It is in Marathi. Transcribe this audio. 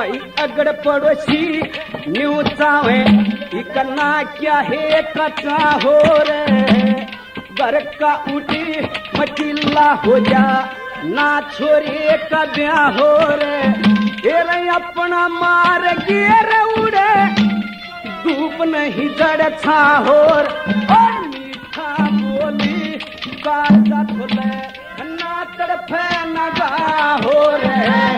भाई अगड़ पड़ोसी न्यू चावे इकना क्या है कचा हो रे घर का उठी मचिल्ला हो जा ना छोरी का ब्याह हो रे अपना मार गिर उड़े धूप नहीं जड़ छा हो और मीठा बोली का खोले ना तड़फे नगा हो रे